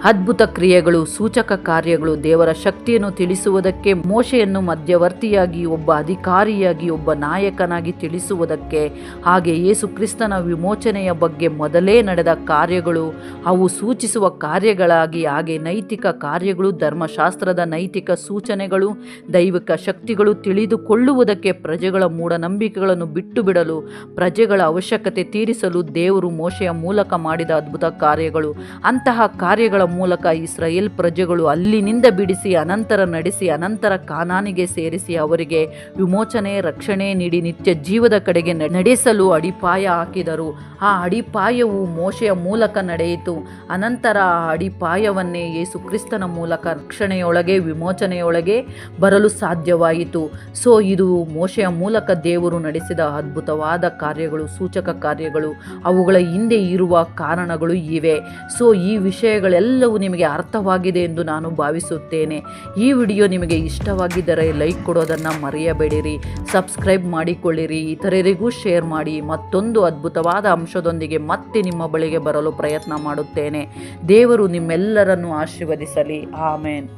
[SPEAKER 1] ಅದ್ಭುತ ಕ್ರಿಯೆಗಳು, ಸೂಚಕ ಕಾರ್ಯಗಳು, ದೇವರ ಶಕ್ತಿಯನ್ನು ತಿಳಿಸುವುದಕ್ಕೆ, ಮೋಶೆಯನ್ನು ಮಧ್ಯವರ್ತಿಯಾಗಿ, ಒಬ್ಬ ಅಧಿಕಾರಿಯಾಗಿ, ಒಬ್ಬ ನಾಯಕನಾಗಿ ತಿಳಿಸುವುದಕ್ಕೆ, ಹಾಗೆ ಯೇಸು ಕ್ರಿಸ್ತನ ವಿಮೋಚನೆಯ ಬಗ್ಗೆ ಮೊದಲೇ ನಡೆದ ಕಾರ್ಯಗಳು, ಅವು ಸೂಚಿಸುವ ಕಾರ್ಯಗಳಾಗಿ, ಹಾಗೆ ನೈತಿಕ ಕಾರ್ಯಗಳು, ಧರ್ಮಶಾಸ್ತ್ರದ ನೈತಿಕ ಸೂಚನೆಗಳು, ದೈವಿಕ ಶಕ್ತಿಗಳು, ತಿಳಿದುಕೊಳ್ಳುವುದಕ್ಕೆ, ಪ್ರಜೆಗಳ ಮೂಢನಂಬಿಕೆಗಳನ್ನು ಬಿಟ್ಟು ಬಿಡಲು, ಪ್ರಜೆಗಳ ಅವಶ್ಯಕತೆ ತೀರಿಸಲು ದೇವರು ಮೋಶೆಯ ಮೂಲಕ ಮಾಡಿದ ಅದ್ಭುತ ಕಾರ್ಯಗಳು. ಅಂತಹ ಕಾರ್ಯಗಳ ಮೋಶೆಗಳ ಮೂಲಕ ಇಸ್ರಾಯೇಲ್ ಪ್ರಜೆಗಳು ಅಲ್ಲಿನಿಂದ ಬಿಡಿಸಿ ಅನಂತರ ನಡೆಸಿ ಅನಂತರ ಕಾನಾನಿಗೆ ಸೇರಿಸಿ ಅವರಿಗೆ ವಿಮೋಚನೆ ರಕ್ಷಣೆ ನೀಡಿ ನಿತ್ಯ ಜೀವದ ಕಡೆಗೆ ನಡೆಸಲು ಅಡಿಪಾಯ ಹಾಕಿದರು. ಆ ಅಡಿಪಾಯವು ಮೋಶೆಯ ಮೂಲಕ ನಡೆಯಿತು. ಅನಂತರ ಆ ಅಡಿಪಾಯವನ್ನೇ ಯೇಸು ಕ್ರಿಸ್ತನ ಮೂಲಕ ರಕ್ಷಣೆಯೊಳಗೆ ವಿಮೋಚನೆಯೊಳಗೆ ಬರಲು ಸಾಧ್ಯವಾಯಿತು. ಸೊ ಇದು ಮೋಶೆಯ ಮೂಲಕ ದೇವರು ನಡೆಸಿದ ಅದ್ಭುತವಾದ ಕಾರ್ಯಗಳು, ಸೂಚಕ ಕಾರ್ಯಗಳು, ಅವುಗಳ ಹಿಂದೆ ಇರುವ ಕಾರಣಗಳು ಇವೆ. ಸೊ ಈ ವಿಷಯಗಳೆಲ್ಲವೂ ನಿಮಗೆ ಅರ್ಥವಾಗಿದೆ ಎಂದು ನಾನು ಭಾವಿಸುತ್ತೇನೆ. ಈ ವಿಡಿಯೋ ನಿಮಗೆ ಇಷ್ಟವಾಗಿದ್ದರೆ ಲೈಕ್ ಕೊಡೋದನ್ನು ಮರೆಯಬೇಡಿರಿ, ಸಬ್ಸ್ಕ್ರೈಬ್ ಮಾಡಿಕೊಳ್ಳಿರಿ, ಇತರರಿಗೂ ಶೇರ್ ಮಾಡಿ. ಮತ್ತೊಂದು ಅದ್ಭುತವಾದ ಅಂಶದೊಂದಿಗೆ ಮತ್ತೆ ನಿಮ್ಮ ಬಳಿಗೆ ಬರಲು ಪ್ರಯತ್ನ ಮಾಡುತ್ತೇನೆ. ದೇವರು ನಿಮ್ಮೆಲ್ಲರನ್ನು ಆಶೀರ್ವದಿಸಲಿ. ಆಮೇನ್.